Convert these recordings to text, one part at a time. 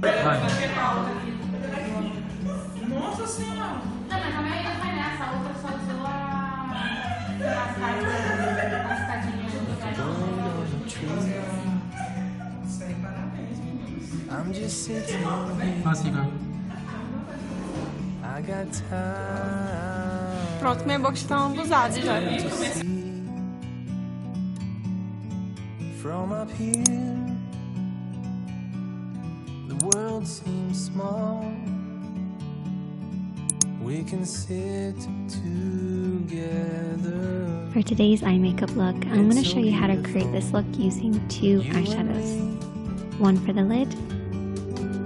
Vai. Nossa senhora! Não, mas também não foi nessa, a outra só usou as cadinhas do lugar. Sem parabéns, meninos. Assim, cara. Pronto, minha boca está lambuzada já. From up here, the world seems small. We can sit together. For today's eye makeup look, I'm going to show you how to create this look using two eyeshadows. One for the lid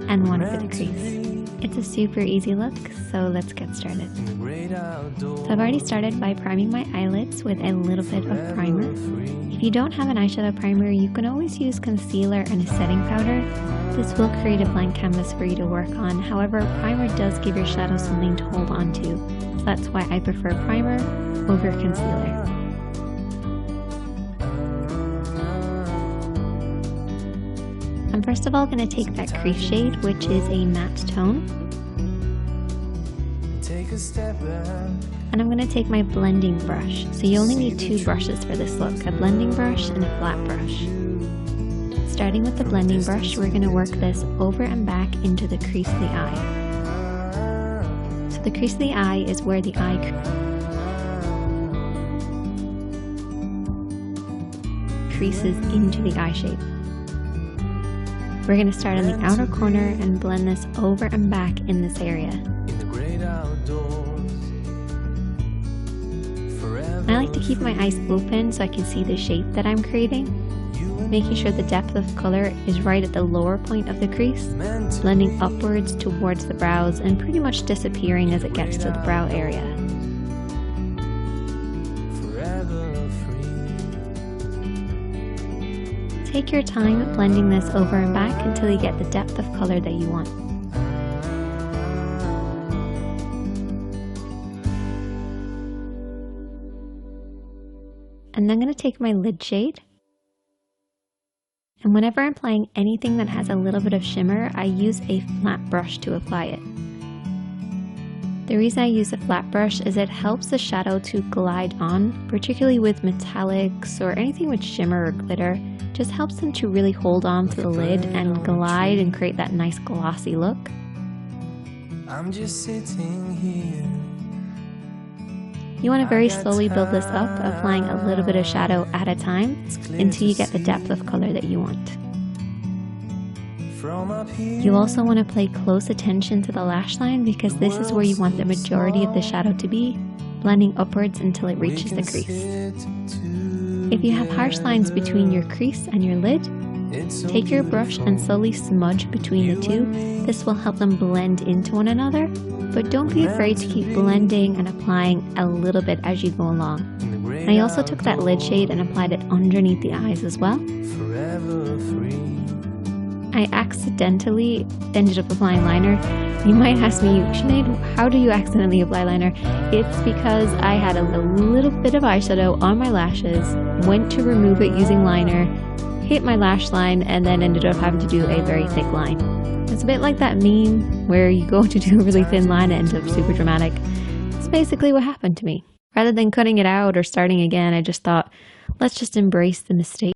and one for the crease. It's a super easy look, so let's get started. So I've already started by priming my eyelids with a little bit of primer. If you don't have an eyeshadow primer, you can always use concealer and a setting powder. This will create a blank canvas for you to work on. However, primer does give your shadow something to hold on to, so that's why I prefer primer over concealer. I'm first of all going to take that crease shade, which is a matte tone. And I'm going to take my blending brush. So you only need two brushes for this look, a blending brush and a flat brush. Starting with the blending brush, we're going to work this over and back into the crease of the eye. So the crease of the eye is where the eye creases into the eye shape. We're going to start on the outer corner and blend this over and back in this area. I like to keep my eyes open so I can see the shape that I'm creating, making sure the depth of color is right at the lower point of the crease, blending upwards towards the brows and pretty much disappearing as it gets to the brow area. Take your time blending this over and back until you get the depth of color that you want. And I'm going to take my lid shade, and whenever I'm applying anything that has a little bit of shimmer, I use a flat brush to apply it. The reason I use a flat brush is it helps the shadow to glide on, particularly with metallics or anything with shimmer or glitter. Just helps them to really hold on to the lid and glide and create that nice glossy look. I'm just sitting here. You want to very slowly build this up, applying a little bit of shadow at a time until you get the depth of color that you want. You also want to pay close attention to the lash line because this is where you want the majority of the shadow to be, blending upwards until it reaches the crease. If you have harsh lines between your crease and your lid, take your brush and slowly smudge between the two. This will help them blend into one another, but don't be afraid to keep blending and applying a little bit as you go along. And I also took that lid shade and applied it underneath the eyes as well. I accidentally ended up applying liner. You might ask me, Sinead, how do you accidentally apply liner? It's because I had a little bit of eyeshadow on my lashes, went to remove it using liner, hit my lash line, and then ended up having to do a very thick line. It's a bit like that meme where you go to do a really thin line and it ends up super dramatic. It's basically what happened to me. Rather than cutting it out or starting again, I just thought, let's just embrace the mistake.